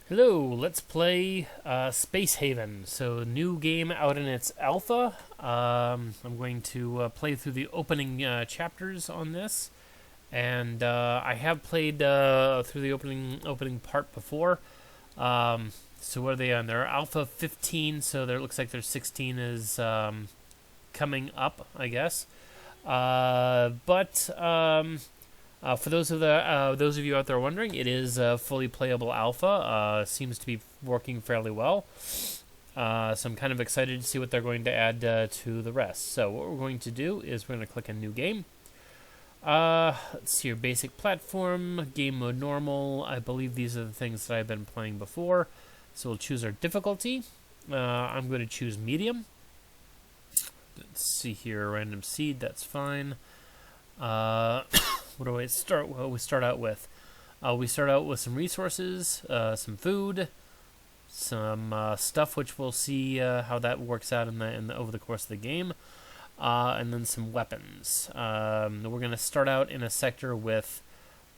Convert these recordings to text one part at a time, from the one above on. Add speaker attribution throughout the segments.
Speaker 1: Hello, let's play Space Haven. So, new game out in its alpha. I'm going to play through the opening chapters on this, and I have played through the opening part before. So, what are they on? They're Alpha 15, so there looks like their 16 is coming up, I guess. But for those of you out there wondering, it is a fully playable alpha. Seems to be working fairly well. So I'm kind of excited to see what they're going to add to the rest. So what we're going to do is we're going to click a new game. Let's see, your basic platform, game mode normal. I believe these are the things that I've been playing before. So we'll choose our difficulty. I'm going to choose medium. Let's see here, random seed, that's fine. What do we start? Well, we start out with some resources, some food, some stuff, which we'll see how that works out over the course of the game, and then some weapons. We're going to start out in a sector with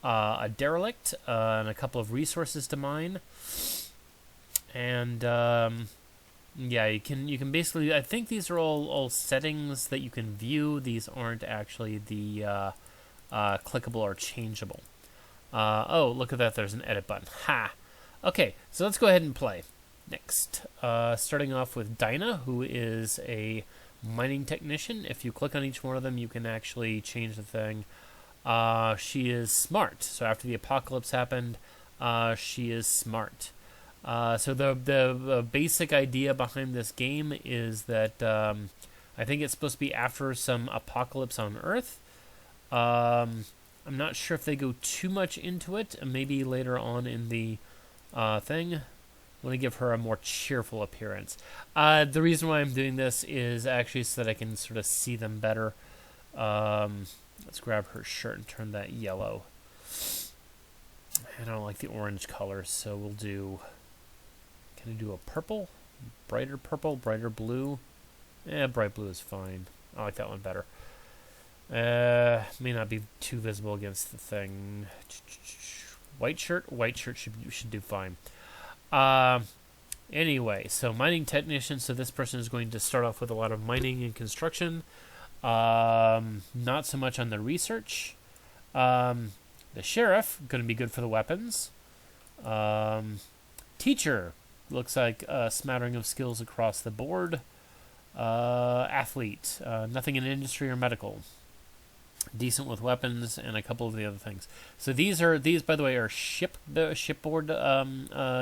Speaker 1: a derelict and a couple of resources to mine, and yeah, you can basically. I think these are all settings that you can view. These aren't actually the clickable or changeable. Oh, look at that, there's an edit button. Ha! Okay, so let's go ahead and play. Next, starting off with Dinah, who is a mining technician. If you click on each one of them, you can actually change the thing. She is smart, so after the apocalypse happened, she is smart. So the basic idea behind this game is that I think it's supposed to be after some apocalypse on Earth. I'm not sure if they go too much into it. Maybe later on in the thing. I want to give her a more cheerful appearance. The reason why I'm doing this is actually so that I can sort of see them better. Let's grab her shirt and turn that yellow. I don't like the orange color, so we'll do... Can I do a purple? Brighter blue? Bright blue is fine. I like that one better. May not be too visible against the thing. White shirt should do fine. Anyway, so mining technician. So this person is going to start off with a lot of mining and construction. Not so much on the research. The sheriff, going to be good for the weapons. Teacher, looks like a smattering of skills across the board. Athlete, nothing in industry or medical. Decent with weapons and a couple of the other things. So these by the way are shipboard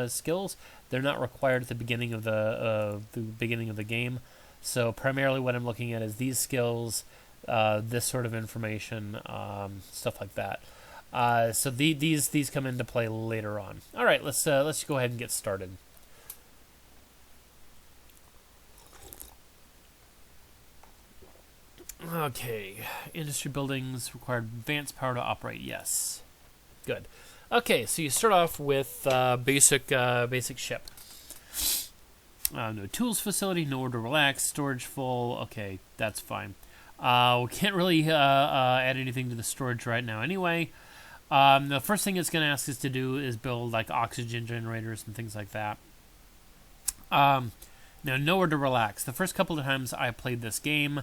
Speaker 1: skills. They're not required at the beginning of the game. So primarily what I'm looking at is these skills, this sort of information, stuff like that. So these come into play later on. All right, let's go ahead and get started. Okay, industry buildings require advanced power to operate. Yes, good. Okay, so you start off with basic ship. No tools facility, nowhere to relax, storage full. Okay, that's fine. We can't really add anything to the storage right now anyway. The first thing it's going to ask us to do is build like oxygen generators and things like that. Now, nowhere to relax. The first couple of times I played this game,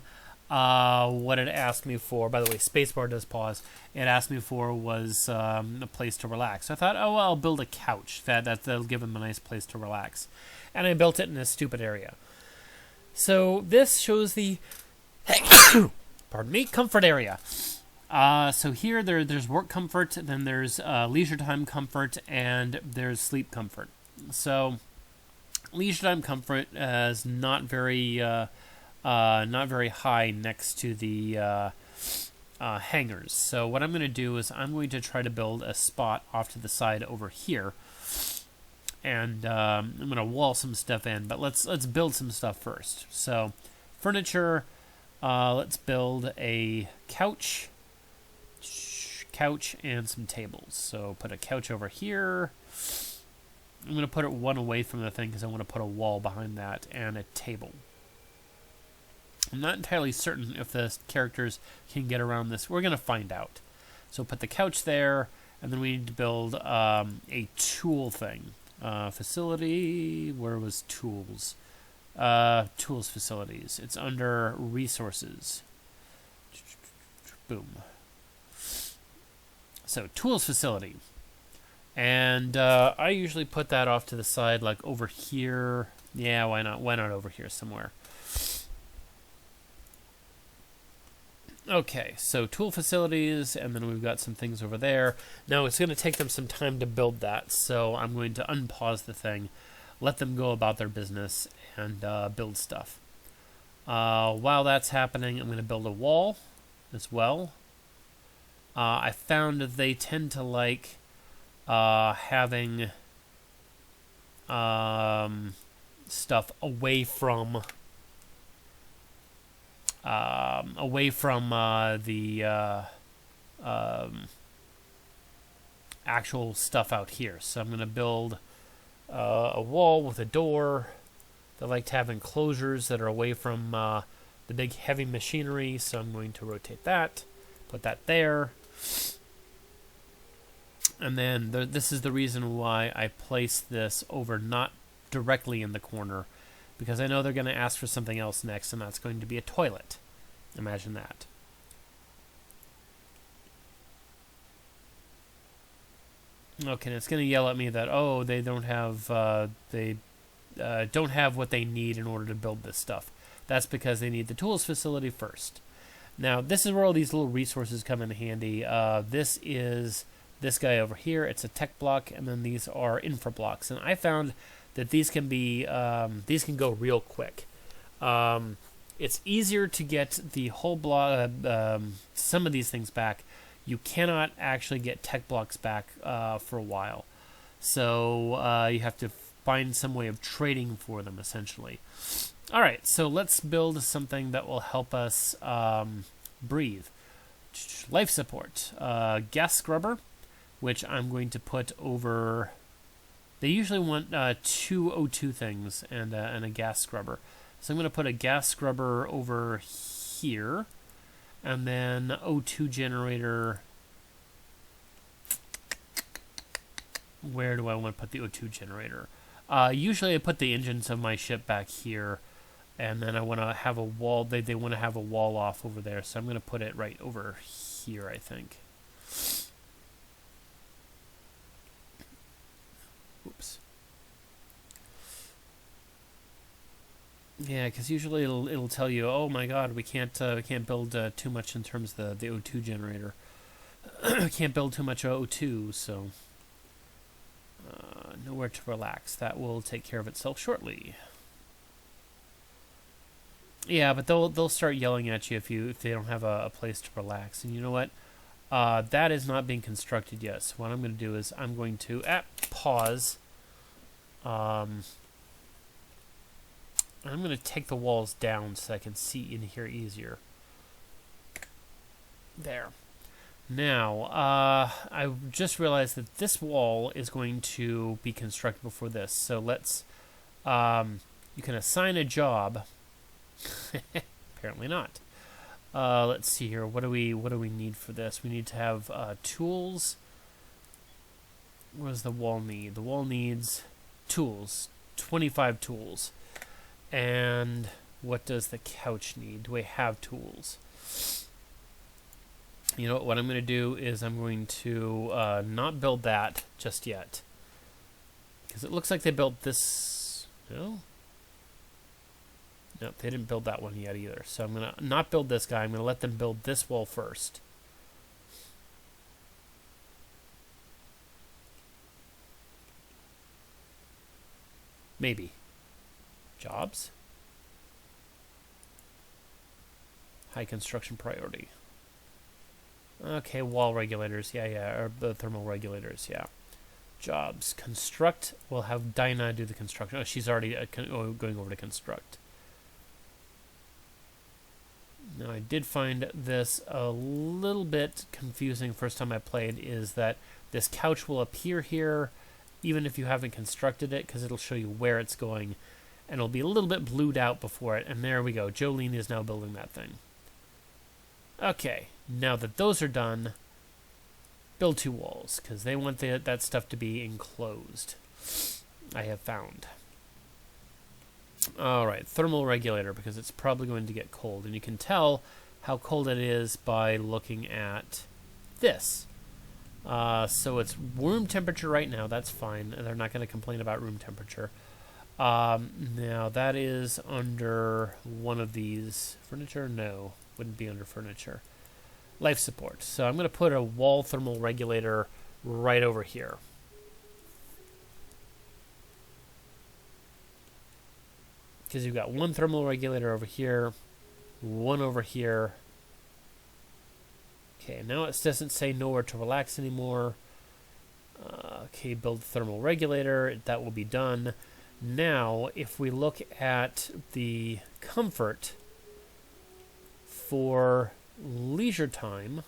Speaker 1: what it asked me for, by the way, spacebar does pause, it asked me for was a place to relax. So I thought, oh, well, I'll build a couch. That'll give them a nice place to relax. And I built it in a stupid area. So this shows the, pardon me, comfort area. So here there's work comfort, then there's leisure time comfort, and there's sleep comfort. So leisure time comfort is not very high next to the hangars. So what I'm going to do is I'm going to try to build a spot off to the side over here, and I'm going to wall some stuff in. But let's build some stuff first. So furniture. Let's build a couch and some tables. So put a couch over here. I'm going to put it one away from the thing because I want to put a wall behind that, and a table. I'm not entirely certain if the characters can get around this. We're going to find out. So put the couch there, and then we need to build a tool thing. Facility, where was tools? Tools facilities. It's under resources. Boom. So, tools facility. And I usually put that off to the side, like over here. Yeah, why not? Why not over here somewhere? Okay, so tool facilities, and then we've got some things over there. Now, it's going to take them some time to build that, so I'm going to unpause the thing, let them go about their business, and build stuff. While that's happening, I'm going to build a wall as well. I found that they tend to like having stuff away from the actual stuff out here. So I'm going to build a wall with a door. They like to have enclosures that are away from the big heavy machinery, so I'm going to rotate that, put that there. And then this is the reason why I place this over not directly in the corner, because I know they're going to ask for something else next, and that's going to be a toilet. Imagine that. Okay, and it's going to yell at me that, oh, they don't have what they need in order to build this stuff. That's because they need the tools facility first. Now, this is where all these little resources come in handy. This is this guy over here. It's a tech block, and then these are infra blocks. And I found that these can be these can go real quick. It's easier to get the whole block, some of these things back. You cannot actually get tech blocks back for a while. So you have to find some way of trading for them, essentially. All right, so let's build something that will help us breathe. Life support. Gas scrubber, which I'm going to put over... They usually want 2 O2 things and a gas scrubber. So I'm going to put a gas scrubber over here, and then O2 generator. Where do I want to put the O2 generator? Usually I put the engines of my ship back here, and then I want to have a wall. They want to have a wall off over there, so I'm going to put it right over here, I think. Oops. Yeah, because usually it'll tell you, oh my God, we can't build too much in terms of the O2 generator. We can't build too much O2, so nowhere to relax. That will take care of itself shortly. Yeah, but they'll start yelling at you if they don't have a place to relax. And you know what? That is not being constructed yet. So what I'm going to do is I'm going to pause. I'm going to take the walls down so I can see in here easier. There. Now, I just realized that this wall is going to be constructed before this. So let's, you can assign a job. Apparently not. Let's see here. What do we need for this? We need to have tools. What does the wall need? The wall needs tools. 25 tools. And what does the couch need? Do we have tools? You know what I'm going to do is I'm going to not build that just yet. Because it looks like they built this... No? Nope, they didn't build that one yet either. So I'm going to not build this guy. I'm going to let them build this wall first. Maybe. Jobs? High construction priority. Okay, wall regulators. Yeah, or the thermal regulators, yeah. Jobs. Construct. We'll have Dinah do the construction. Oh, she's already going over to construct. Now, I did find this a little bit confusing first time I played, is that this couch will appear here even if you haven't constructed it, because it'll show you where it's going, and it'll be a little bit blued out before it, and there we go. Jolene is now building that thing. Okay, now that those are done, build 2 walls, because they want that stuff to be enclosed. I have found. Alright, thermal regulator, because it's probably going to get cold. And you can tell how cold it is by looking at this. So it's room temperature right now. That's fine. They're not going to complain about room temperature. Now, that is under one of these. Furniture? No, wouldn't be under furniture. Life support. So I'm going to put a wall thermal regulator right over here. Because you've got one thermal regulator over here, one over here. Okay, now it doesn't say nowhere to relax anymore. Okay, build thermal regulator. That will be done. Now, if we look at the comfort for leisure time,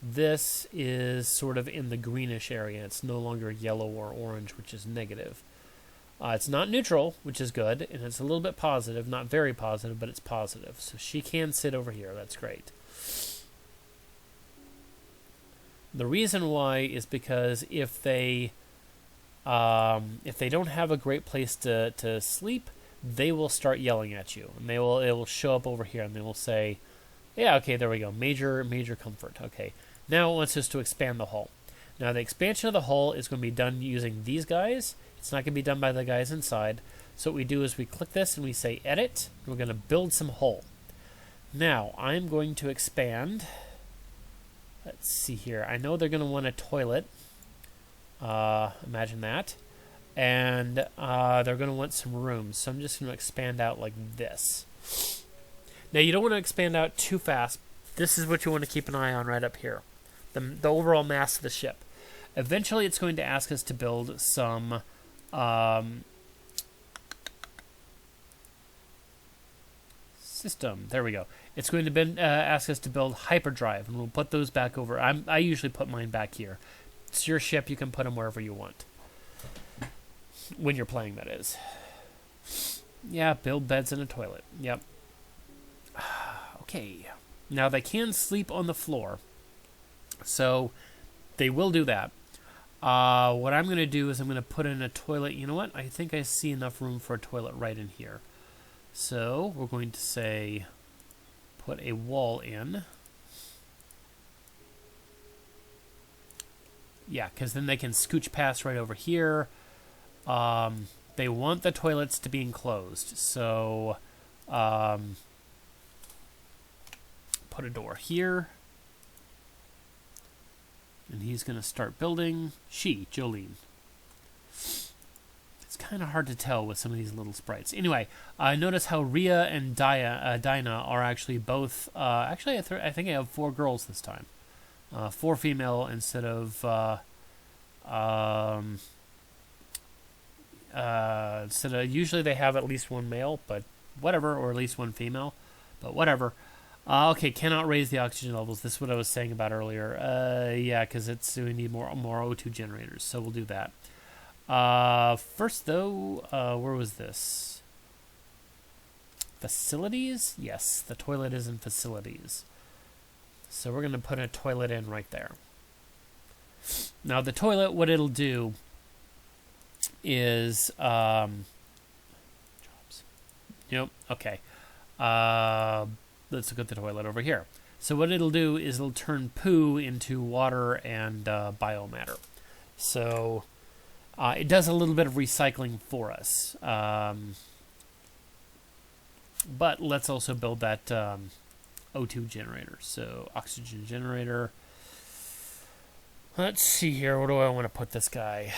Speaker 1: this is sort of in the greenish area. It's no longer yellow or orange, which is negative. It's not neutral, which is good, and it's a little bit positive. Not very positive, but it's positive. So she can sit over here. That's great. The reason why is because if they don't have a great place to sleep, they will start yelling at you, and it will show up over here, and they will say, "Yeah, okay, there we go. Major comfort." Okay, now it wants us to expand the hull. Now the expansion of the hull is going to be done using these guys. It's not going to be done by the guys inside. So what we do is we click this and we say Edit. And we're going to build some hull. Now I'm going to expand. Let's see here. I know they're going to want a toilet. Imagine that. And they're going to want some rooms. So I'm just going to expand out like this. Now you don't want to expand out too fast. This is what you want to keep an eye on right up here. The overall mass of the ship. Eventually it's going to ask us to build some system. There we go. It's going to ask us to build hyperdrive, and we'll put those back over. I usually put mine back here. It's your ship. You can put them wherever you want. When you're playing, that is. Yeah, build beds and a toilet. Yep. Okay. Now, they can sleep on the floor, so they will do that. What I'm going to do is I'm going to put in a toilet. You know what? I think I see enough room for a toilet right in here. So we're going to say put a wall in. Yeah, because then they can scooch past right over here. They want the toilets to be enclosed. So put a door here. And he's going to start building. Jolene. It's kind of hard to tell with some of these little sprites. Anyway, notice how Rhea and Dinah are actually both... actually, I think I have 4 girls this time. 4 female instead of... usually they have at least 1 male, but whatever, or at least 1 female, but whatever. Okay, cannot raise the oxygen levels. This is what I was saying about earlier. Yeah, because we need more O2 generators, so we'll do that. First, though, where was this? Facilities? Yes, the toilet is in facilities. So we're going to put a toilet in right there. Now, the toilet, what it'll do is... jobs. Yep, okay. Let's look at the toilet over here. So what it'll do is it'll turn poo into water and biomatter. So it does a little bit of recycling for us. But let's also build that O2 generator. So oxygen generator. Let's see here. Where do I want to put this guy?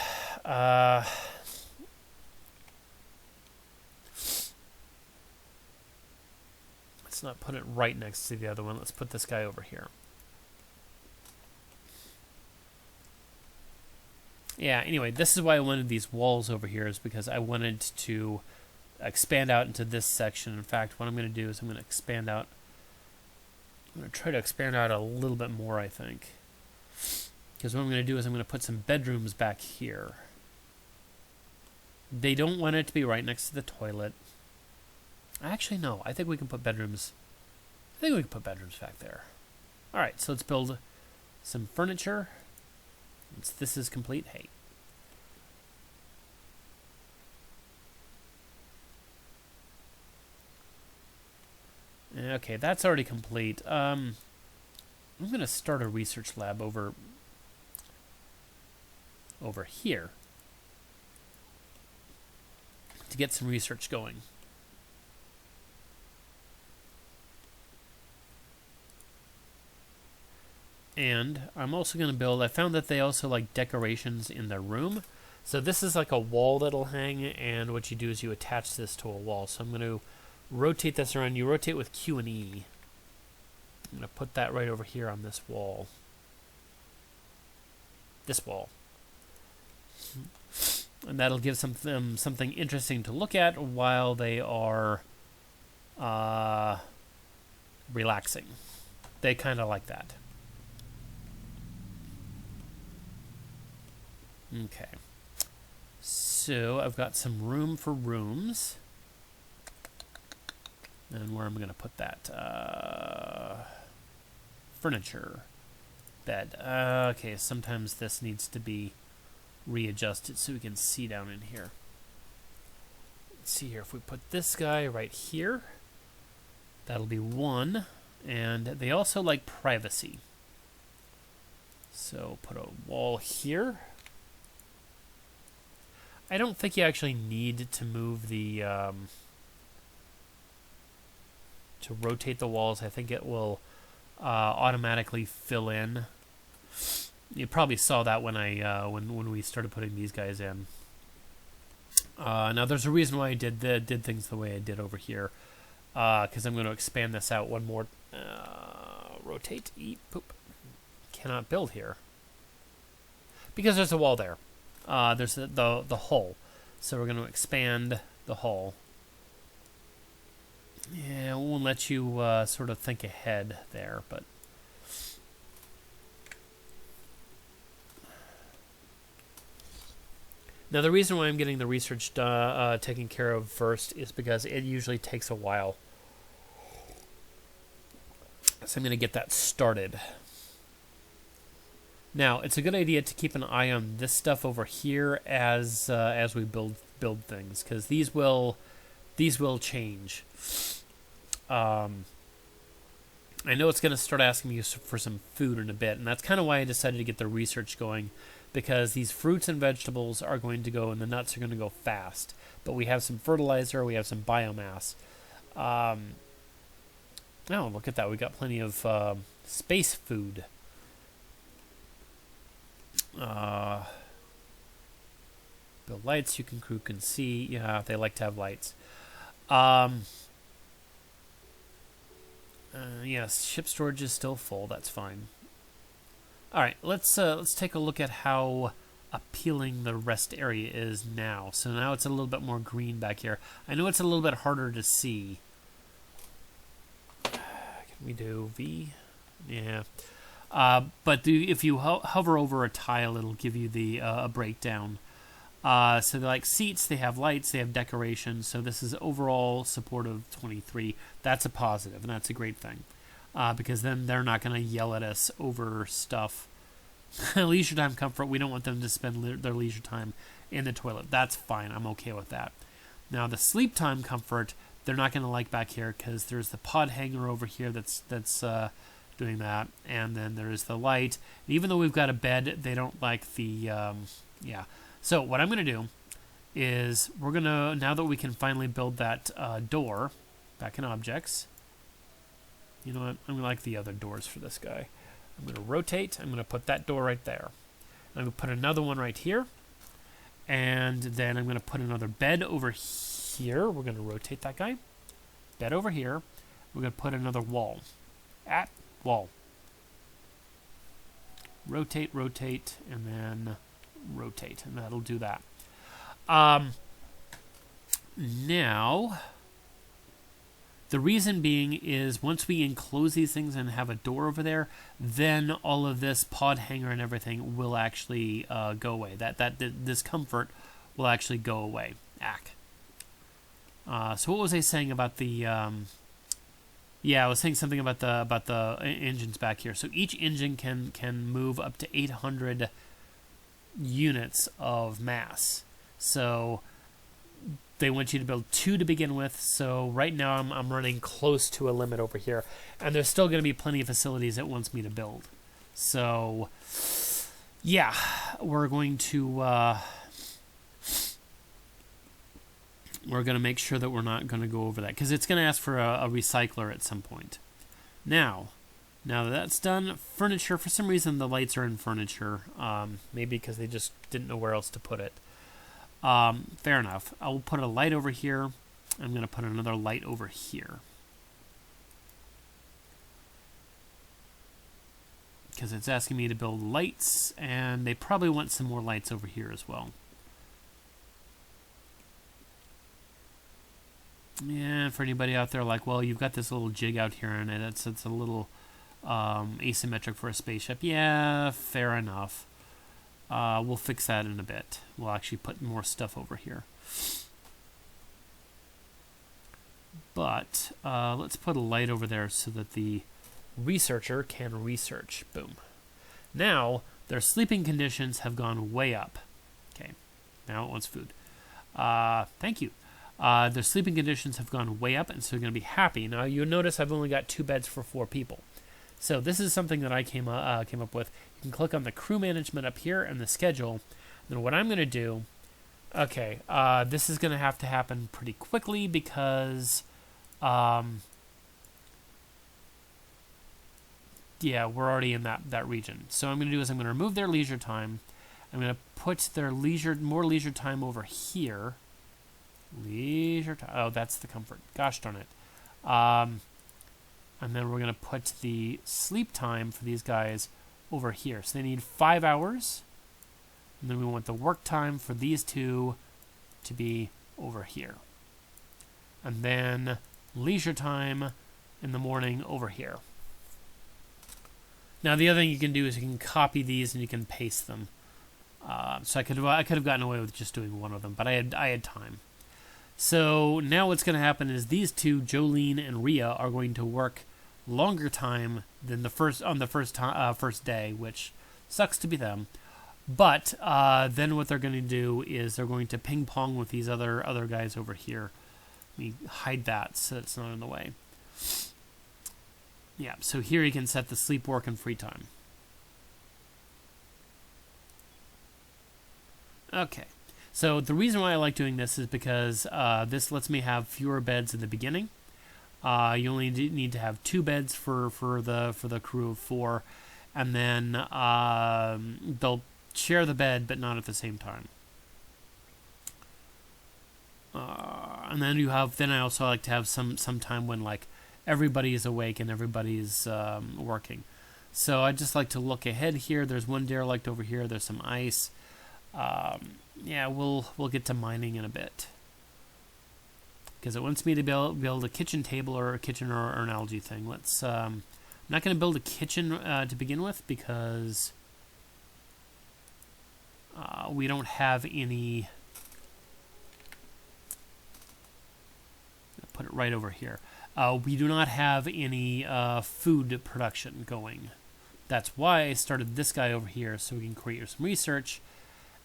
Speaker 1: Let's not put it right next to the other one. Let's put this guy over here. Yeah, anyway, this is why I wanted these walls over here, is because I wanted to expand out into this section. In fact, what I'm going to do is I'm going to expand out. I'm going to try to expand out a little bit more, I think. Because what I'm going to do is I'm going to put some bedrooms back here. They don't want it to be right next to the toilet. Actually, no. I think we can put bedrooms. I think we can put bedrooms back there. All right, so let's build some furniture. Once this is complete, hey. Okay, that's already complete. I'm going to start a research lab over here to get some research going. And I'm also going to build, I found that they also like decorations in their room. So this is like a wall that'll hang, and what you do is you attach this to a wall. So I'm going to rotate this around. You rotate with Q and E. I'm going to put that right over here on this wall. This wall. And that'll give them something interesting to look at while they are relaxing. They kind of like that. Okay. So I've got some room for rooms. And where am I going to put that? Furniture. Bed. Okay, sometimes this needs to be readjusted so we can see down in here. Let's see here. If we put this guy right here, that'll be 1. And they also like privacy. So put a wall here. I don't think you actually need to move the to rotate the walls. I think it will automatically fill in. You probably saw that when I when we started putting these guys in. Now there's a reason why I did things the way I did over here, because I'm going to expand this out one more. Rotate, eat, poop. Cannot build here because there's a wall there. There's the hull, so we're going to expand the hull. Yeah, it won't let you sort of think ahead there, but now the reason why I'm getting the research taken care of first is because it usually takes a while. So I'm going to get that started. Now, it's a good idea to keep an eye on this stuff over here as we build things, because these will change. I know it's going to start asking you for some food in a bit, and that's kind of why I decided to get the research going, because these fruits and vegetables are going to go, and the nuts are going to go fast. But we have some fertilizer, we have some biomass. Oh, look at that! We got plenty of space food. Build lights. You can crew can see. Yeah, they like to have lights. Yes, ship storage is still full. That's fine. All right, let's take a look at how appealing the rest area is now. So now it's a little bit more green back here. I know it's a little bit harder to see. Can we do V? Yeah. But if you hover over a tile, it'll give you the a breakdown. So they're like seats, they have lights, they have decorations. So this is overall support of 23. That's a positive, and that's a great thing. Because then they're not going to yell at us over stuff. Leisure time comfort, we don't want them to spend their leisure time in the toilet. That's fine, I'm okay with that. Now the sleep time comfort, they're not going to like back here because there's the pod hanger over here that's doing that, and then there's the light. And even though we've got a bed, they don't like the yeah. So what I'm going to do is we're going to, now that we can finally build that door back in objects, you know what, I'm going to like the other doors for this guy. I'm going to rotate, I'm going to put that door right there. I'm going to put another one right here, and then I'm going to put another bed over here. We're going to rotate that guy. Bed over here. We're going to put another wall. At wall. Rotate, rotate, and then rotate, and that'll do that. Now, the reason being is once we enclose these things and have a door over there, then all of this pod hanger and everything will actually go away. That discomfort will actually go away. So what was I saying about the? Yeah, I was saying something about the engines back here. So each engine can move up to 800 units of mass. So they want you to build 2 to begin with. So right now I'm running close to a limit over here, and there's still going to be plenty of facilities it wants me to build. So yeah, we're going to make sure that we're not going to go over that, because it's going to ask for a recycler at some point. Now that that's done, furniture, for some reason the lights are in furniture, maybe because they just didn't know where else to put it. Fair enough. I will put a light over here. I'm going to put another light over here, because it's asking me to build lights, and they probably want some more lights over here as well. Yeah, for anybody out there like, well, you've got this little jig out here and it's a little asymmetric for a spaceship. Yeah, fair enough. We'll fix that in a bit. We'll actually put more stuff over here. But let's put a light over there so that the researcher can research. Boom. Now, their sleeping conditions have gone way up. Okay, now it wants food. Thank you. Their sleeping conditions have gone way up, and so they're going to be happy. Now, you'll notice I've only got 2 beds for 4 people. So this is something that I came up with. You can click on the crew management up here and the schedule. Then what I'm going to do, okay, this is going to have to happen pretty quickly because, yeah, we're already in that region. So what I'm going to do is I'm going to remove their leisure time. I'm going to put their more leisure time over here. Leisure time. Oh, that's the comfort. Gosh darn it. And then we're going to put the sleep time for these guys over here. So they need 5 hours. And then we want the work time for these 2 to be over here. And then leisure time in the morning over here. Now the other thing you can do is you can copy these and you can paste them. So I could have gotten away with just doing one of them, but I had time. So now what's going to happen is these 2, Jolene and Rhea, are going to work longer time than the first day, which sucks to be them. But then what they're going to do is they're going to ping pong with these other guys over here. Let me hide that so it's not in the way. Yeah, so here you can set the sleep, work, and free time. Okay. So the reason why I like doing this is because this lets me have fewer beds in the beginning. You only need to have 2 beds for the crew of 4, and then they'll share the bed, but not at the same time. And then I also like to have some time when like everybody is awake and everybody's working. So I just like to look ahead here. There's one derelict over here. There's some ice. Yeah, we'll get to mining in a bit, because it wants me to build a kitchen table or a kitchen or an algae thing. Let's. I'm not going to build a kitchen to begin with because we don't have any. I'll put it right over here. We do not have any food production going. That's why I started this guy over here, so we can create some research.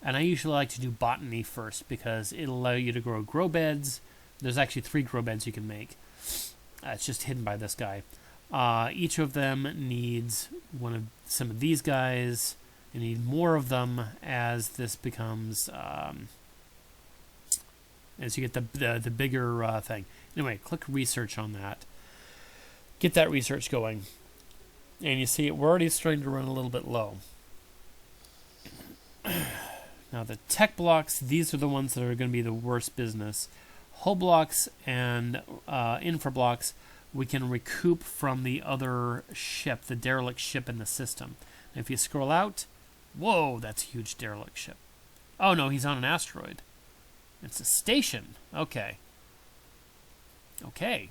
Speaker 1: And I usually like to do botany first because it'll allow you to grow beds. There's actually 3 grow beds you can make. It's just hidden by this guy. Each of them needs some of these guys. You need more of them as this becomes as you get the bigger thing. Anyway, click research on that. Get that research going. And you see we're already starting to run a little bit low. Now the tech blocks, these are the ones that are going to be the worst business. Hull blocks and infra blocks we can recoup from the other ship, the derelict ship in the system. And if you scroll out, whoa, that's a huge derelict ship. Oh no, he's on an asteroid. It's a station. Okay. Okay.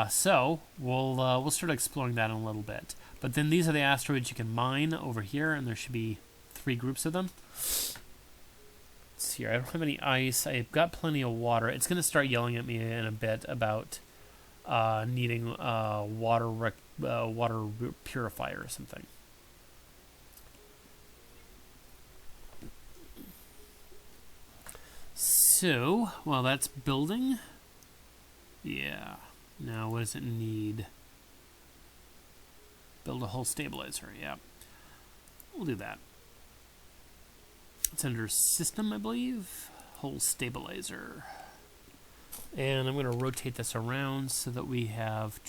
Speaker 1: So we'll start exploring that in a little bit. But then these are the asteroids you can mine over here, and there should be 3 groups of them. Let's see here. I don't have any ice. I've got plenty of water. It's going to start yelling at me in a bit about needing water purifier or something. So, while that's building, yeah. Now, what does it need? Build a hull stabilizer, yeah. We'll do that. It's under System, I believe. Hull stabilizer. And I'm going to rotate this around so that we have...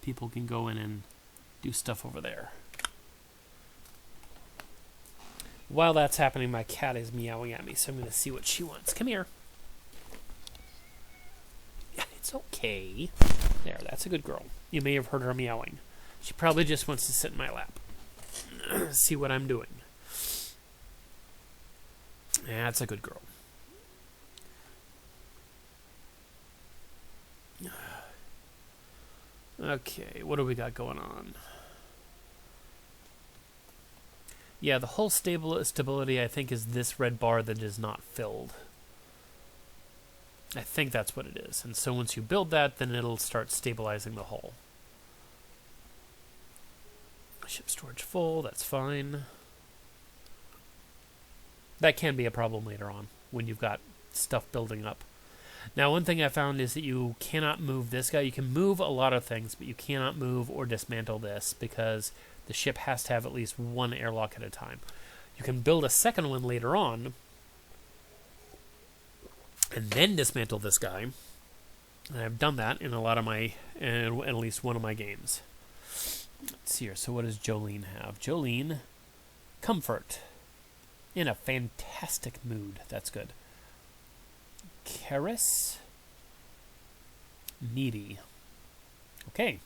Speaker 1: people can go in and do stuff over there. While that's happening, my cat is meowing at me, so I'm going to see what she wants. Come here. Yeah, it's okay. There, that's a good girl. You may have heard her meowing. She probably just wants to sit in my lap. See what I'm doing. Yeah, that's a good girl. Okay, what do we got going on? Yeah, the whole stability, I think, is this red bar that is not filled. I think that's what it is. And so once you build that, then it'll start stabilizing the hull. Ship storage full, that's fine. That can be a problem later on when you've got stuff building up. Now, one thing I found is that you cannot move this guy. You can move a lot of things, but you cannot move or dismantle this because the ship has to have at least one airlock at a time. You can build a second one later on and then dismantle this guy. And I've done that in a lot of my, in at least one of my games. Let's see here. So what does Jolene have? Jolene, comfort. In a fantastic mood. That's good. Karis, needy. Okay.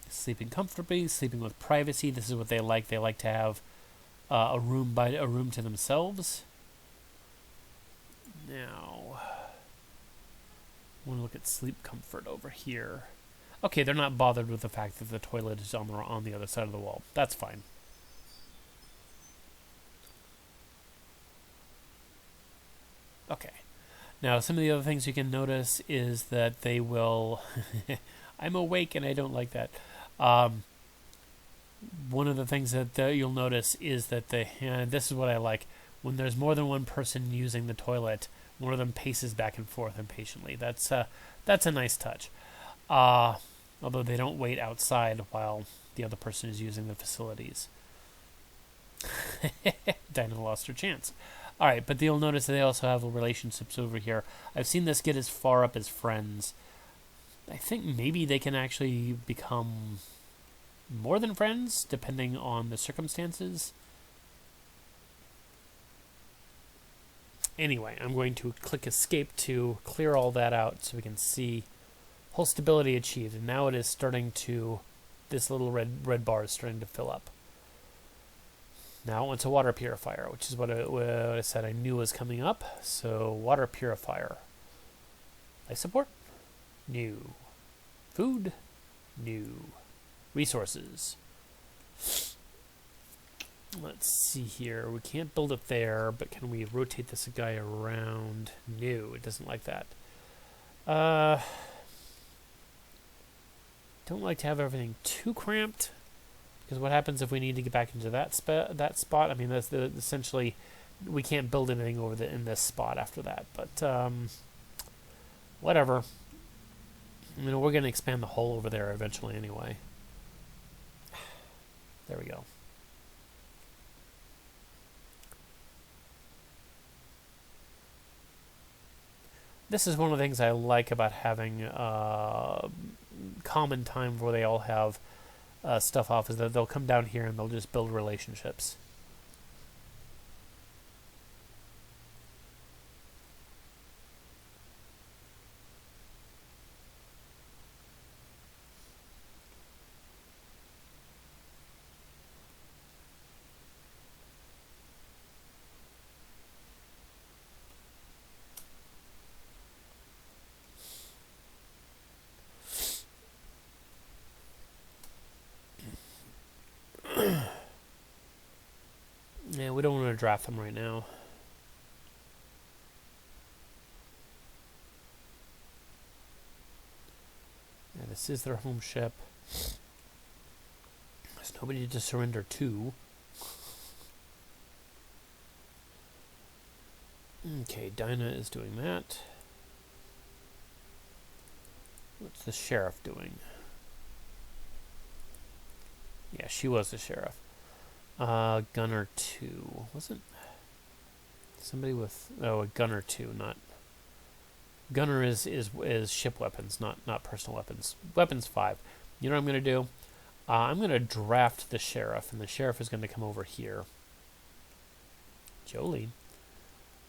Speaker 1: Sleeping comfortably, sleeping with privacy. This is what they like. They like to have a room to themselves. Now, I want to look at sleep comfort over here. Okay, they're not bothered with the fact that the toilet is on the other side of the wall. That's fine. Okay. Now, some of the other things you can notice is that they will... I'm awake and I don't like that. One of the things that you'll notice is that this is what I like. When there's more than one person using the toilet, one of them paces back and forth impatiently. That's a nice touch. Although they don't wait outside while the other person is using the facilities. Dinah lost her chance. Alright, but you'll notice that they also have relationships over here. I've seen this get as far up as friends. I think maybe they can actually become more than friends, depending on the circumstances. Anyway, I'm going to click escape to clear all that out so we can see hull stability achieved. And now it is starting to, this little red bar is starting to fill up. Now it wants a water purifier, which is what I said I knew was coming up. So water purifier. Life support? New. Food? New. Resources. Let's see here. We can't build it there, but can we rotate this guy around? No, it doesn't like that. Don't like to have everything too cramped, because what happens if we need to get back into that spot? I mean, that's essentially we can't build anything over in this spot after that. But whatever. I mean, we're going to expand the hull over there eventually anyway. There we go. This is one of the things I like about having common time where they all have stuff off, is that they'll come down here and they'll just build relationships. Yeah, we don't want to draft them right now. Yeah, this is their home ship. There's nobody to surrender to. Okay, Dinah is doing that. What's the sheriff doing? Yeah, she was the sheriff. Gunner 2. Wasn't somebody with... Oh, a Gunner 2, not... Gunner is ship weapons, not personal weapons. Weapons 5. You know what I'm going to do? I'm going to draft the sheriff, and the sheriff is going to come over here. Jolene.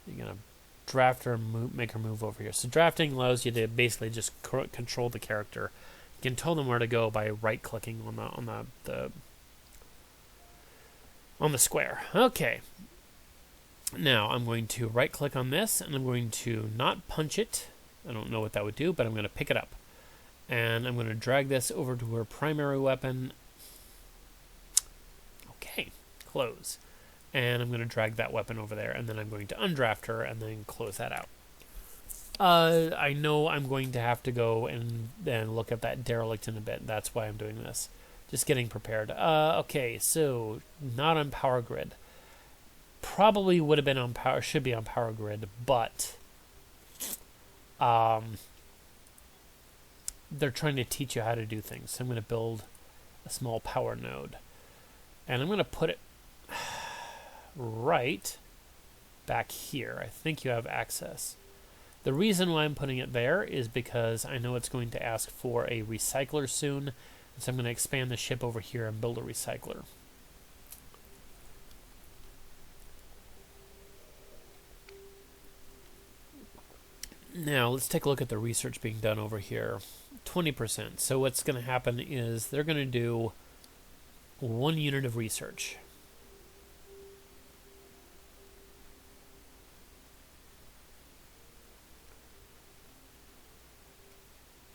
Speaker 1: You're going to draft her and make her move over here. So drafting allows you to basically just control the character. You can tell them where to go by right-clicking on the square. Okay. Now I'm going to right-click on this, and I'm going to not punch it. I don't know what that would do, but I'm going to pick it up. And I'm going to drag this over to her primary weapon. Okay, close. And I'm going to drag that weapon over there, and then I'm going to undraft her, and then close that out. I know I'm going to have to go and look at that derelict in a bit. That's why I'm doing this. Just getting prepared. Okay, so not on Power Grid. Probably would have been on Power, should be on Power Grid, but they're trying to teach you how to do things. So I'm going to build a small power node. And I'm going to put it right back here. I think you have access. The reason why I'm putting it there is because I know it's going to ask for a recycler soon. So I'm going to expand the ship over here and build a recycler. Now, let's take a look at the research being done over here. 20%. So what's going to happen is they're going to do 1 unit of research.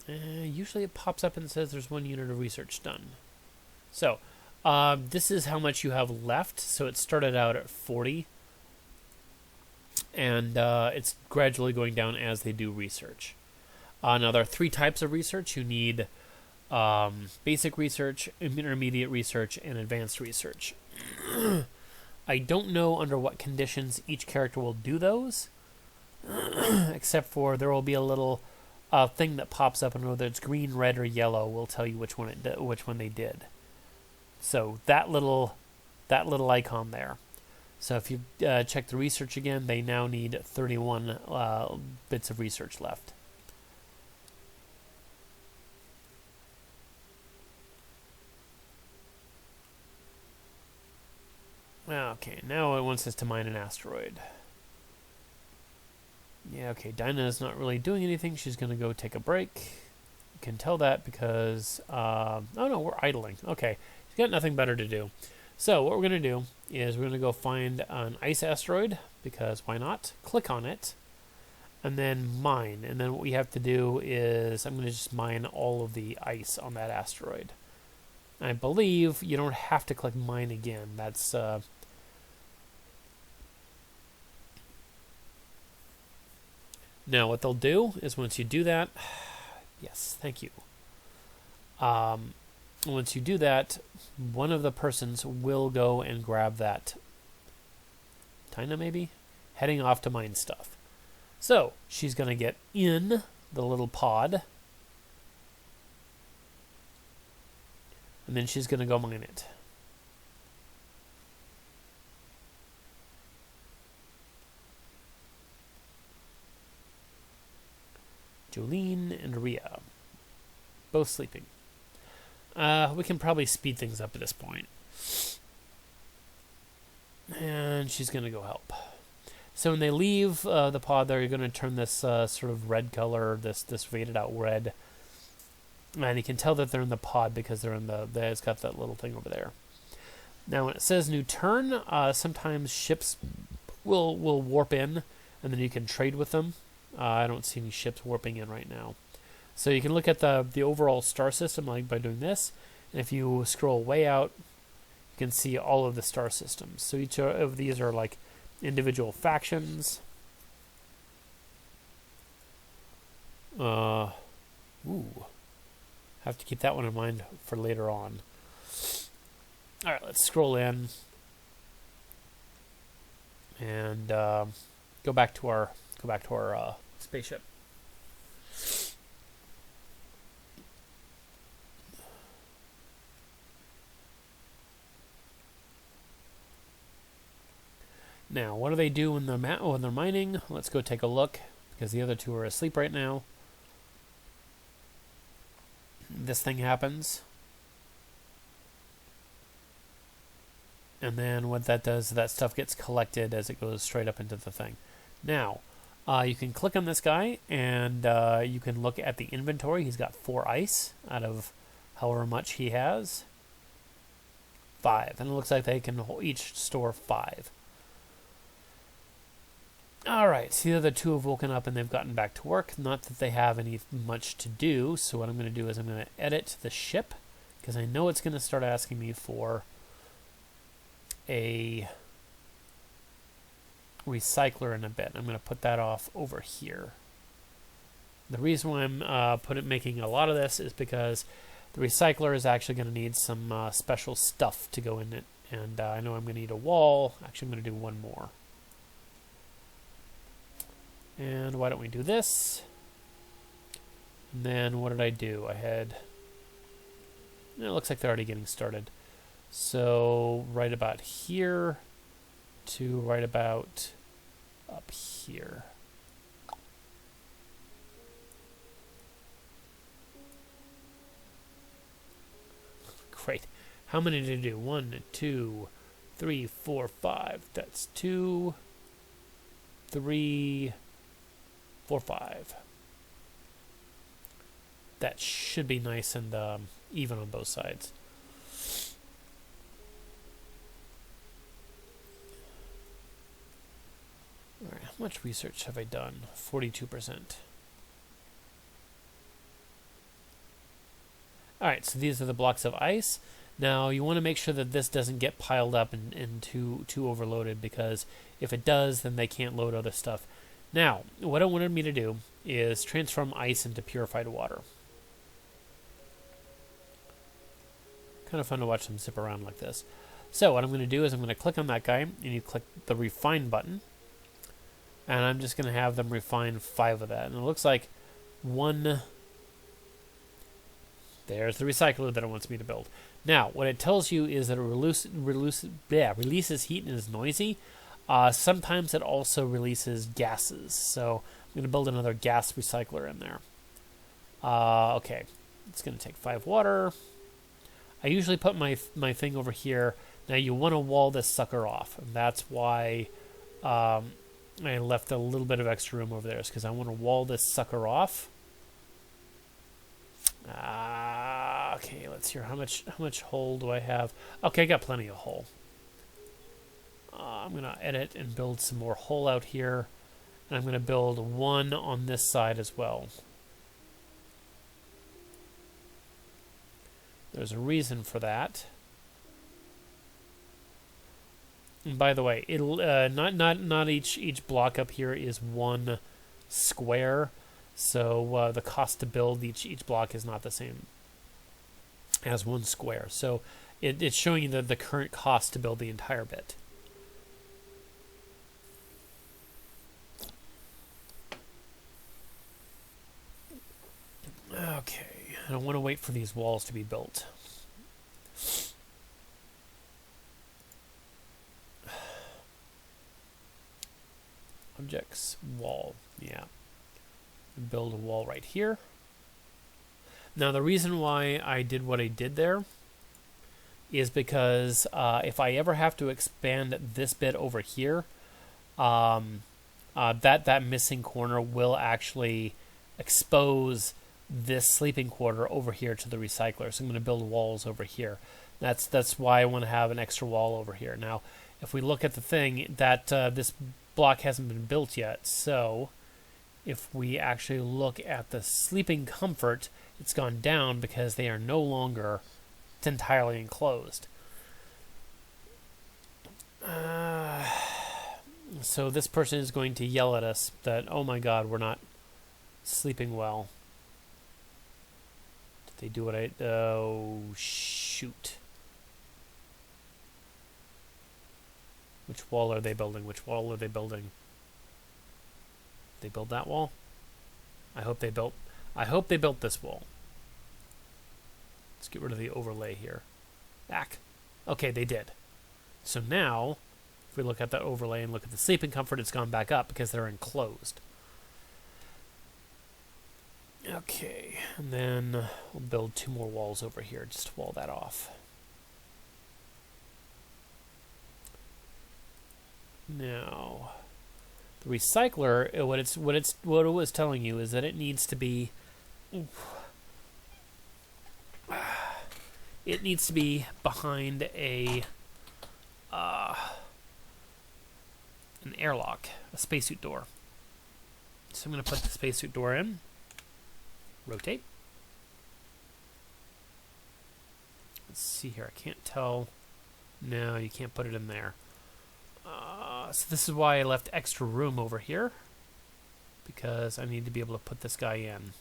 Speaker 1: Usually it pops up and says there's 1 unit of research done. So, this is how much you have left. So it started out at 40. And it's gradually going down as they do research. Now, there are 3 types of research. You need basic research, intermediate research, and advanced research. I don't know under what conditions each character will do those, except for there will be a little thing that pops up, and whether it's green, red, or yellow will tell you which one they did. So that little icon there. So if you check the research again, they now need 31 bits of research left. Okay, now it wants us to mine an asteroid. Yeah, okay, Dinah is not really doing anything. She's going to go take a break. You can tell that because... oh no, we're idling. Okay, she's got nothing better to do. So what we're going to do is we're going to go find an ice asteroid, because why not? Click on it, and then mine. And then what we have to do is I'm going to just mine all of the ice on that asteroid. I believe you don't have to click mine again. That's... Now what they'll do is once you do that... Yes, thank you. Once you do that, one of the persons will go and grab that. Tina, maybe? Heading off to mine stuff. So, she's going to get in the little pod. And then she's going to go mine it. Jolene and Rhea. Both sleeping. We can probably speed things up at this point. And she's going to go help. So when they leave the pod there, you're going to turn this sort of red color, this faded out red. And you can tell that they're in the pod because they're in it's got that little thing over there. Now when it says new turn, sometimes ships will warp in, and then you can trade with them. I don't see any ships warping in right now. So you can look at the overall star system like by doing this. And if you scroll way out, you can see all of the star systems. So each of these are like individual factions. Have to keep that one in mind for later on. Alright, let's scroll in. And go back to our spaceship. Now, what do they do when they're mining? Let's go take a look, because the other two are asleep right now. This thing happens. And then what that does, that stuff gets collected as it goes straight up into the thing. Now, you can click on this guy, and you can look at the inventory. He's got 4 ice out of however much he has. 5. And it looks like they can each store 5. Alright, so the other two have woken up and they've gotten back to work. Not that they have any much to do, so what I'm going to do is I'm going to edit the ship, because I know it's going to start asking me for a recycler in a bit. I'm going to put that off over here. The reason why I'm making a lot of this is because the recycler is actually going to need some special stuff to go in it, and I know I'm going to need a wall. Actually, I'm going to do one more. And why don't we do this? And then what did I do? It looks like they're already getting started. So right about here to right about up here. Great. How many did I do? 1, 2, 3, 4, 5. That's 2, 3, 4, 5. That should be nice and even on both sides. All right, how much research have I done? 42%. All right, so these are the blocks of ice. Now you want to make sure that this doesn't get piled up and too overloaded, because if it does, then they can't load other stuff. Now, what it wanted me to do is transform ice into purified water. Kind of fun to watch them zip around like this. So what I'm going to do is I'm going to click on that guy, and you click the refine button. And I'm just going to have them refine 5 of that. And it looks like 1... There's the recycler that it wants me to build. Now, what it tells you is that it releases heat and is noisy. Sometimes it also releases gases. So I'm going to build another gas recycler in there. Okay, it's going to take 5 water. I usually put my thing over here. Now you want to wall this sucker off, and that's why I left a little bit of extra room over there, is because I want to wall this sucker off. Okay, let's hear how much hole do I have. Okay, I got plenty of hole. I'm going to edit and build some more hole out here. And I'm going to build 1 on this side as well. There's a reason for that. And by the way, it'll not each block up here is 1 square. So the cost to build each block is not the same as 1 square. So it's showing you the current cost to build the entire bit. Okay, I don't want to wait for these walls to be built. Objects, wall, yeah. Build a wall right here. Now the reason why I did what I did there is because if I ever have to expand this bit over here, that missing corner will actually expose this sleeping quarter over here to the recycler. So I'm going to build walls over here. That's why I want to have an extra wall over here. Now, if we look at the thing, that this block hasn't been built yet, so if we actually look at the sleeping comfort, it's gone down because they are no longer entirely enclosed. So this person is going to yell at us that, oh my god, we're not sleeping well. Did they do what I... Oh, shoot. Which wall are they building? Which wall are they building? they build that wall? I hope they built this wall. Let's get rid of the overlay here. Back. Okay, they did. So now, if we look at that overlay and look at the sleeping comfort, it's gone back up because they're enclosed. Okay, and then we'll build 2 more walls over here just to wall that off. Now, the recycler, what it was telling you is that it needs to be, behind an airlock, a spacesuit door. So I'm going to put the spacesuit door in. Rotate. Let's see here. I can't tell. No, you can't put it in there. So this is why I left extra room over here, because I need to be able to put this guy in.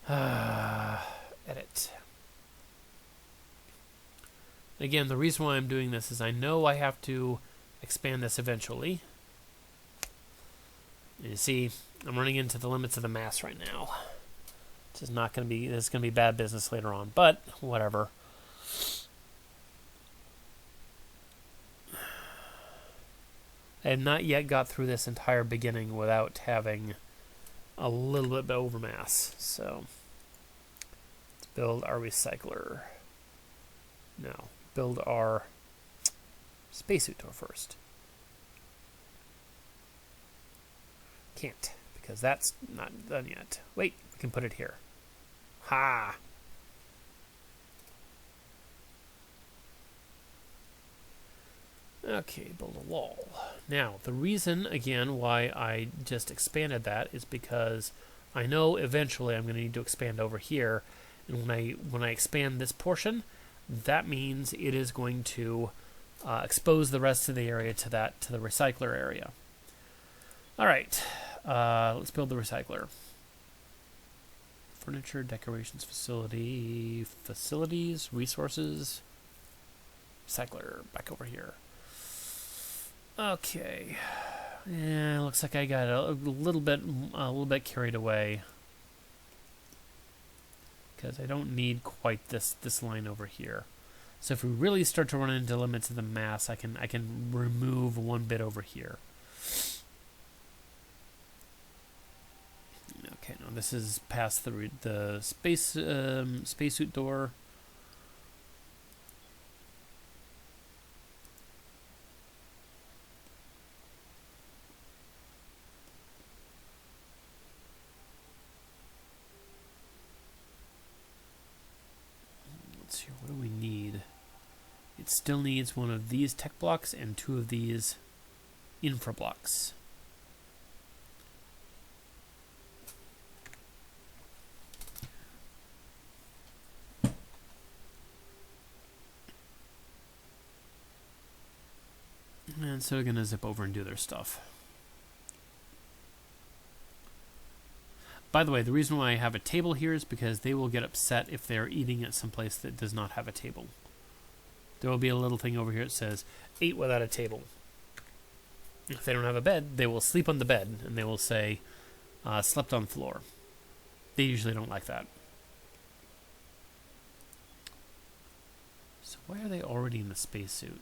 Speaker 1: Edit. Again, the reason why I'm doing this is I know I have to expand this eventually. You see, I'm running into the limits of the mass right now. This is not going to be. This is going to be bad business later on, but whatever. I have not yet got through this entire beginning without having a little bit of overmass. So let's build our recycler. No, build our spacesuit door first. Can't, because that's not done yet. Wait, we can put it here. Ha! Okay, build a wall. Now, the reason, again, why I just expanded that is because I know eventually I'm going to need to expand over here. And when I expand this portion, that means it is going to expose the rest of the area to the recycler area. All right, let's build the recycler. Furniture, decorations, facilities, resources, recycler, back over here. Okay, yeah, looks like I got a little bit carried away because I don't need quite this line over here. So if we really start to run into limits of the mass, I can remove one bit over here. Okay, now this is past the spacesuit door. Let's see, what do we need? It still needs one of these tech blocks and 2 of these infra blocks. And so they're going to zip over and do their stuff. By the way, the reason why I have a table here is because they will get upset if they're eating at some place that does not have a table. There will be a little thing over here that says, ate without a table. If they don't have a bed, they will sleep on the bed, and they will say, slept on the floor. They usually don't like that. So why are they already in the spacesuit?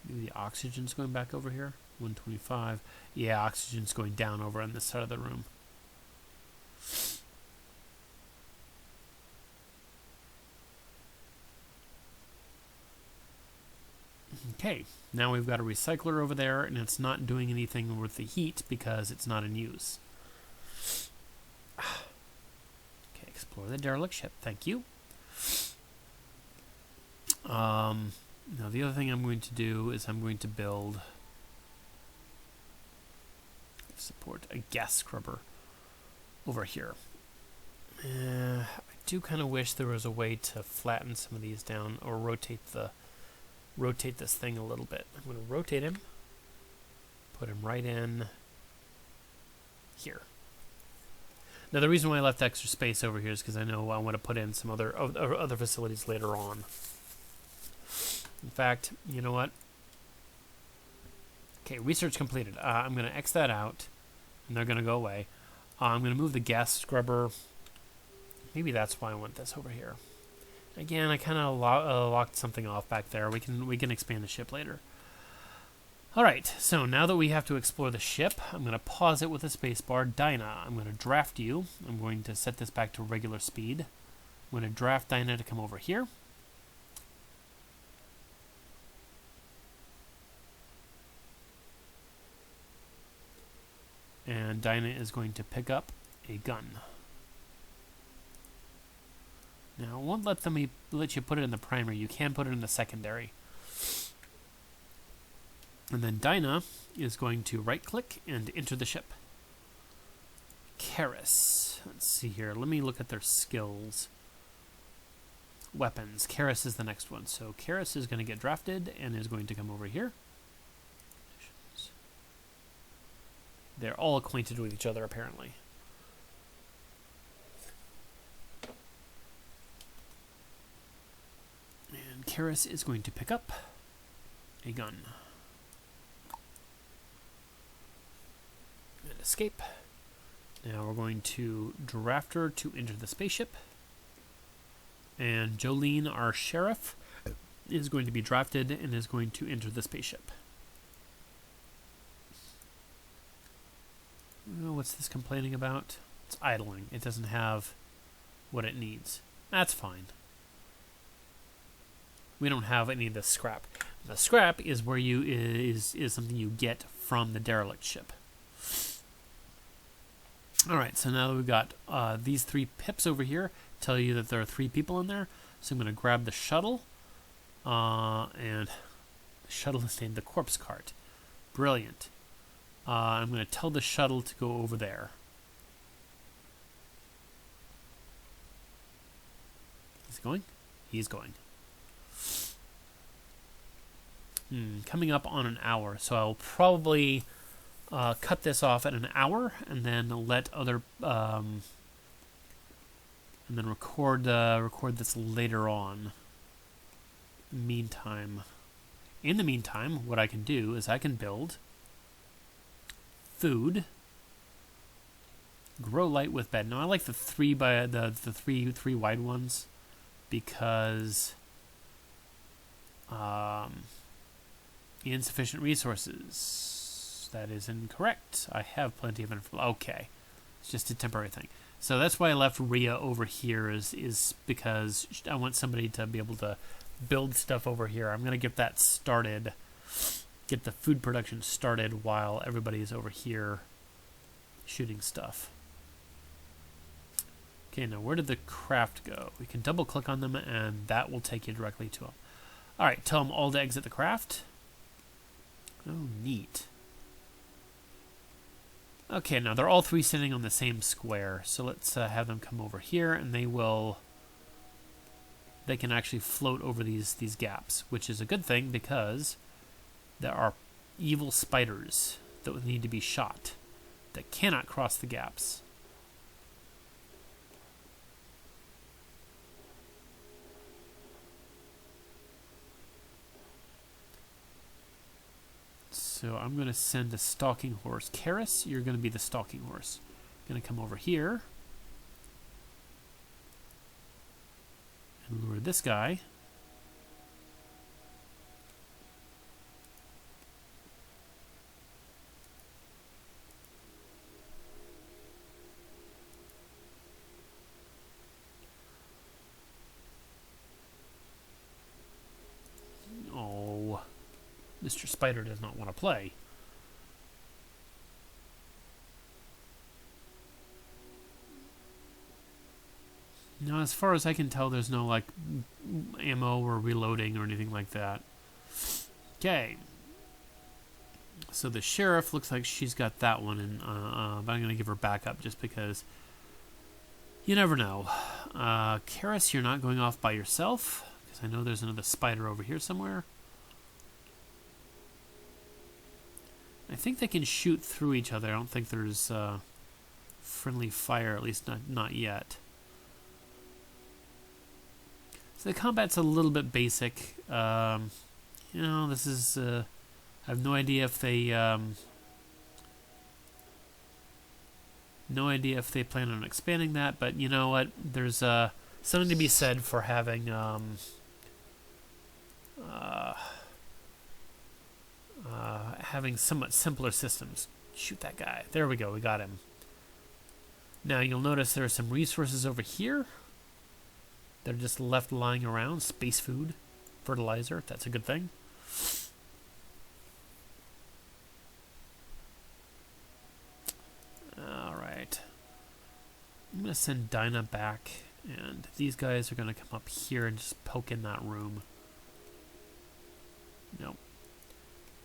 Speaker 1: Maybe the oxygen's going back over here. 125. Yeah, oxygen's going down over on this side of the room. Okay, now we've got a recycler over there, and it's not doing anything with the heat because it's not in use. Okay, explore the derelict ship. Thank you. Now the other thing I'm going to do is I'm going to build support a gas scrubber over here. I do kind of wish there was a way to flatten some of these down or rotate this thing a little bit. I'm going to rotate him, put him right in here. Now the reason why I left extra space over here is because I know I want to put in some other facilities later on. In fact, you know what? Okay, research completed. I'm going to X that out, and they're going to go away. I'm going to move the gas scrubber. Maybe that's why I want this over here. Again, I kind of locked something off back there. We can expand the ship later. All right, so now that we have to explore the ship, I'm going to pause it with a spacebar. Dinah, I'm going to draft you. I'm going to set this back to regular speed. I'm going to draft Dinah to come over here. And Dinah is going to pick up a gun. Now, it won't let you put it in the primary. You can put it in the secondary. And then Dinah is going to right-click and enter the ship. Karis. Let's see here. Let me look at their skills. Weapons. Karis is the next one. So Karis is going to get drafted and is going to come over here. They're all acquainted with each other, apparently. And Karis is going to pick up a gun. And escape. Now we're going to draft her to enter the spaceship. And Jolene, our sheriff, is going to be drafted and is going to enter the spaceship. Oh, what's this complaining about? It's idling. It doesn't have what it needs. That's fine. We don't have any of the scrap. The scrap is where you is something you get from the derelict ship. All right, so now that we've got these 3 pips over here, tell you that there are 3 people in there. So I'm going to grab the shuttle, and the shuttle is named the corpse cart. Brilliant. I'm going to tell the shuttle to go over there. Is he going? He's going. Coming up on an hour, so I'll probably cut this off at an hour and then let other and then record this later on. In the meantime, what I can do is I can build food, grow light with bed. Now I like the 3 by the three wide ones because insufficient resources. That is incorrect. I have plenty of information. Okay, it's just a temporary thing. So that's why I left Rhea over here is because I want somebody to be able to build stuff over here. I'm gonna get that started. Get the food production started while everybody's over here shooting stuff. Okay, now where did the craft go? We can double click on them and that will take you directly to them. Alright, tell them all to exit the craft. Oh, neat. Okay, now they're all 3 sitting on the same square, so let's have them come over here and they can actually float over these gaps, which is a good thing because there are evil spiders that need to be shot that cannot cross the gaps. So I'm going to send a stalking horse. Karis, you're going to be the stalking horse. Going to come over here and lure this guy. Mr. Spider does not want to play. Now, as far as I can tell, there's no, like, ammo or reloading or anything like that. Okay. So the sheriff looks like she's got that one, and but I'm going to give her backup just because you never know. Karis, you're not going off by yourself, because I know there's another spider over here somewhere. I think they can shoot through each other. I don't think there's friendly fire, at least not yet. So the combat's a little bit basic. You know, this is... I I have no idea if they plan on expanding that, but you know what? There's something to be said for having having somewhat simpler systems. Shoot that guy. There we go. We got him. Now you'll notice there are some resources over here. They're just left lying around. Space food, fertilizer. That's a good thing. All right. I'm going to send Dinah back, and these guys are going to come up here and just poke in that room. Nope.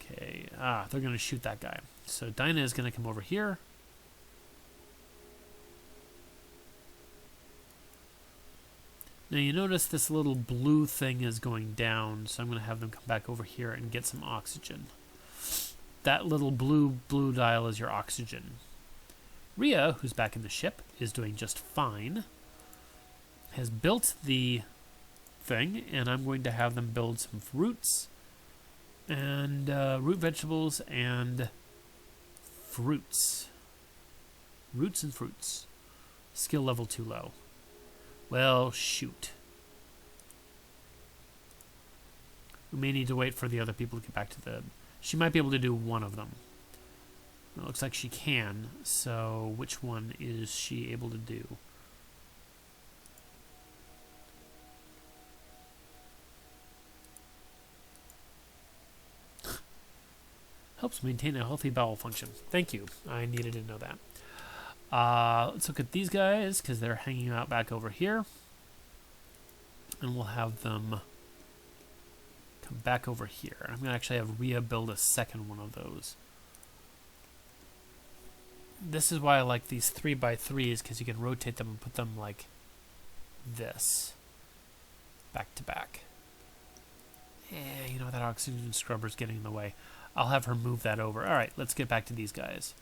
Speaker 1: Okay. They're going to shoot that guy. So Dinah is going to come over here. Now you notice this little blue thing is going down, so I'm going to have them come back over here and get some oxygen. That little blue dial is your oxygen. Rhea, who's back in the ship, is doing just fine. Has built the thing, and I'm going to have them build some roots and root vegetables and fruits. Roots and fruits. Skill level too low. Well, shoot. We may need to wait for the other people to get back to the... She might be able to do one of them. It looks like she can, so which one is she able to do? Helps maintain a healthy bowel function. Thank you. I needed to know that. Let's look at these guys, because they're hanging out back over here. And we'll have them come back over here. I'm going to actually have Rhea build a second one of those. This is why I like these 3x3s, because you can rotate them and put them like this. Back to back. You know, that oxygen scrubber's getting in the way. I'll have her move that over. All right, let's get back to these guys.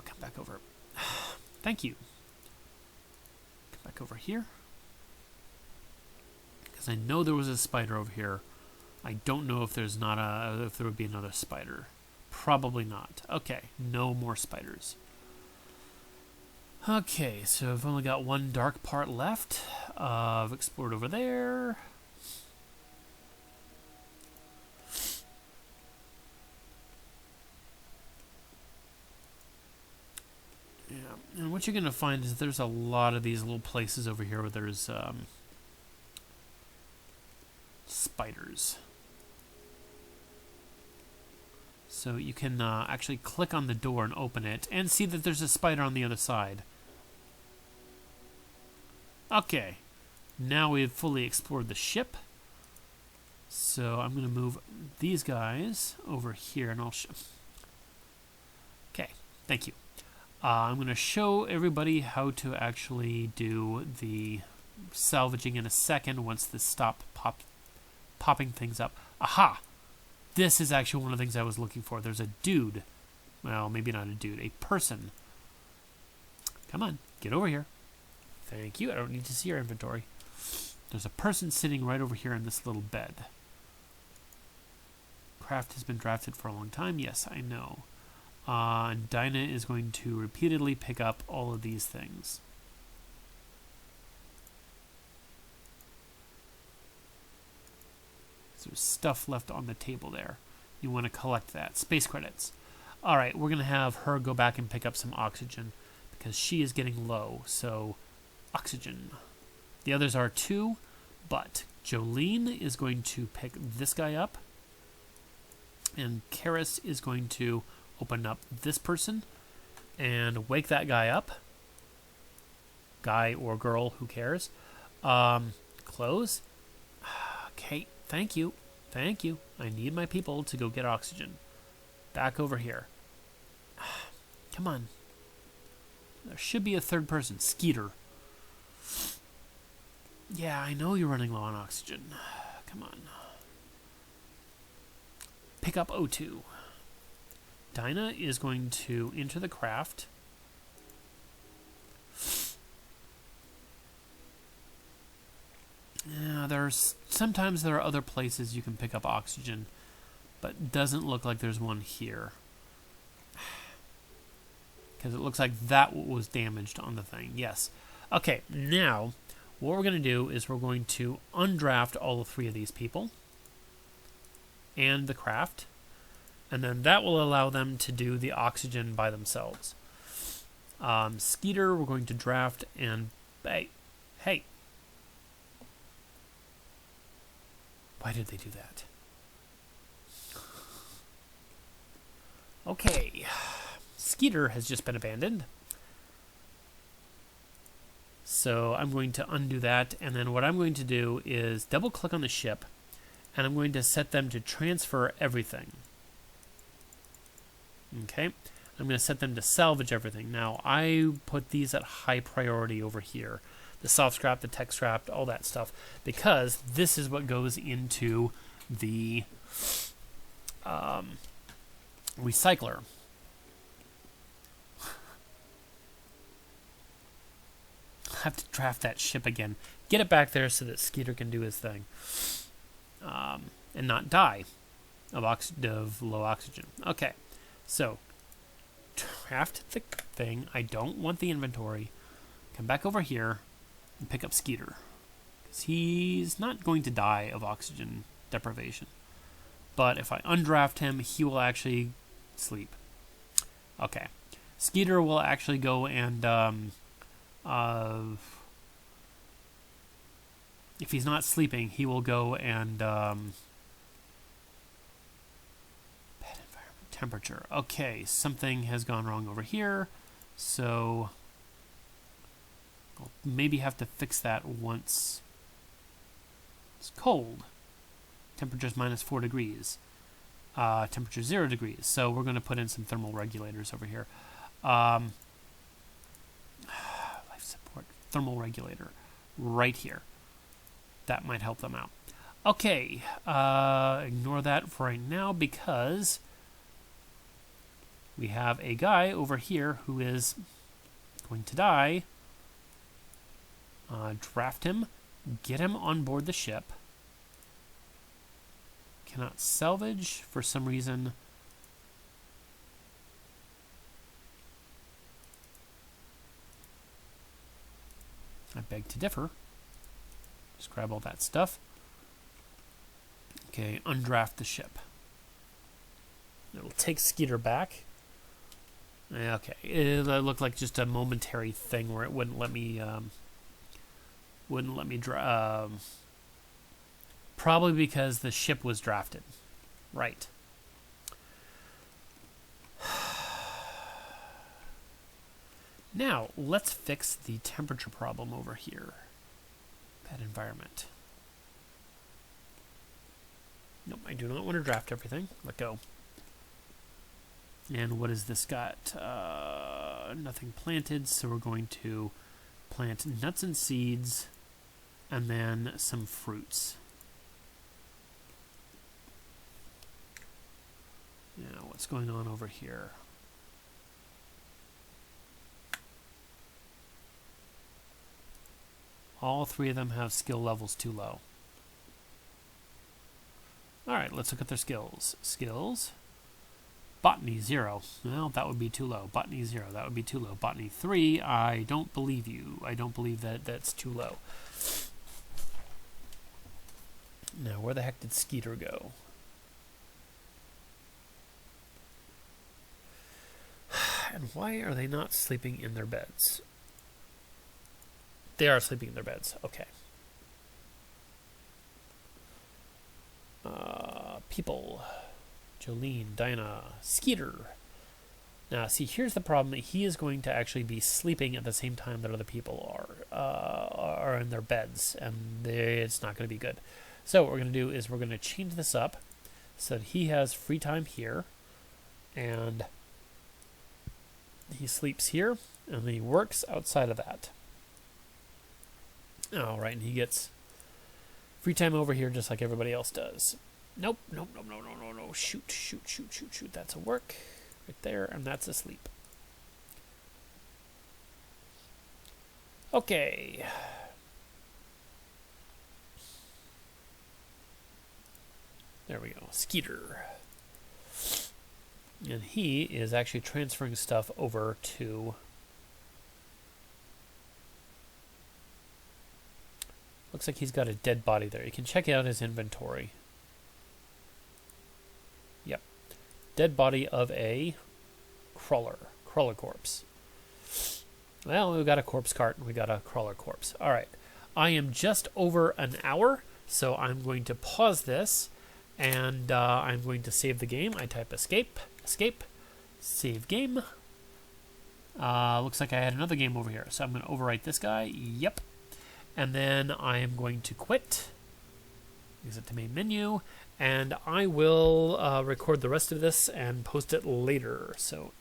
Speaker 1: Come back over. Thank you. Come back over here. Because I know there was a spider over here. I don't know if there's not if there would be another spider. Probably not. Okay, no more spiders. Okay, so I've only got one dark part left. I've explored over there. Yeah, and what you're going to find is there's a lot of these little places over here where there's spiders. So you can actually click on the door and open it and see that there's a spider on the other side. Okay, now we've fully explored the ship. So I'm going to move these guys over here and I'll show. Okay, thank you. I'm going to show everybody how to actually do the salvaging in a second once this stops popping things up. Aha! This is actually one of the things I was looking for. There's a dude. Well, maybe not a dude. A person. Come on, get over here. Thank you. I don't need to see your inventory. There's a person sitting right over here in this little bed. Craft has been drafted for a long time. Yes, I know. And Dinah is going to repeatedly pick up all of these things. So there's stuff left on the table there. You want to collect that. Space credits. All right, we're going to have her go back and pick up some oxygen because she is getting low. So, oxygen. The others are too, but Jolene is going to pick this guy up. And Karis is going to open up this person and wake that guy up. Guy or girl, who cares? Close. Okay, thank you. Thank you. I need my people to go get oxygen. Back over here. Come on. There should be a third person. Skeeter. Yeah, I know you're running low on oxygen. Come on. Pick up O2. Dinah is going to enter the craft. sometimes there are other places you can pick up oxygen, but it doesn't look like there's one here. Because it looks like that was damaged on the thing. Yes. Okay, now what we're going to do is we're going to undraft all 3 of these people and the craft, and then that will allow them to do the oxygen by themselves. Skeeter, we're going to draft, and hey. Why did they do that? Okay. Skeeter has just been abandoned. So I'm going to undo that, and then what I'm going to do is double click on the ship, and I'm going to set them to transfer everything. Okay, I'm going to set them to salvage everything. Now I put these at high priority over here. The soft scrap, the tech scrap, all that stuff, because this is what goes into the recycler. I have to draft that ship again. Get it back there so that Skeeter can do his thing. And not die of low oxygen. Okay, so draft the thing. I don't want the inventory. Come back over here and pick up Skeeter, because he's not going to die of oxygen deprivation. But if I undraft him, he will actually sleep. Okay, Skeeter will actually go and if he's not sleeping, he will go and bed environment temperature. Okay, something has gone wrong over here, so I'll maybe have to fix that once it's cold. Temperature's -4 degrees. Temperature 0 degrees. So we're going to put in some thermal regulators over here. Life support thermal regulator right here. That might help them out. Okay, ignore that for right now because we have a guy over here who is going to die. Draft him, get him on board the ship. Cannot salvage for some reason. I beg to differ. Just grab all that stuff. Okay, undraft the ship. It'll take Skeeter back. Okay, it looked like just a momentary thing where it wouldn't let me probably because the ship was drafted. Right. Now, let's fix the temperature problem over here. Bad environment. Nope, I do not want to draft everything. Let go. And what has this got? Nothing planted, so we're going to plant nuts and seeds and then some fruits. Now, what's going on over here? All 3 of them have skill levels too low. Alright, let's look at their skills. Skills. Botany 0. Well, that would be too low. Botany 0. That would be too low. Botany 3. I don't believe you. I don't believe that that's too low. Now, where the heck did Skeeter go? And why are they not sleeping in their beds? They are sleeping in their beds. Okay. People. Jolene, Dinah, Skeeter. Now, see, here's the problem. He is going to actually be sleeping at the same time that other people are in their beds, and it's not going to be good. So what we're going to do is we're going to change this up so that he has free time here, and he sleeps here, and he works outside of that. All right, and he gets free time over here just like everybody else does. Nope, nope, nope, no, no, no, no. Shoot, shoot, shoot, shoot, shoot. That's a work right there, and that's a sleep. Okay. There we go. Skeeter. And he is actually transferring stuff over to... Looks like he's got a dead body there. You can check out his inventory. Yep. Dead body of a crawler corpse. Well, we got a corpse cart and we got a crawler corpse. All right. I am just over an hour, so I'm going to pause this, and I'm going to save the game. I type escape, save game. Looks like I had another game over here, so I'm going to overwrite this guy. Yep. And then I am going to quit, exit the main menu, and I will record the rest of this and post it later. So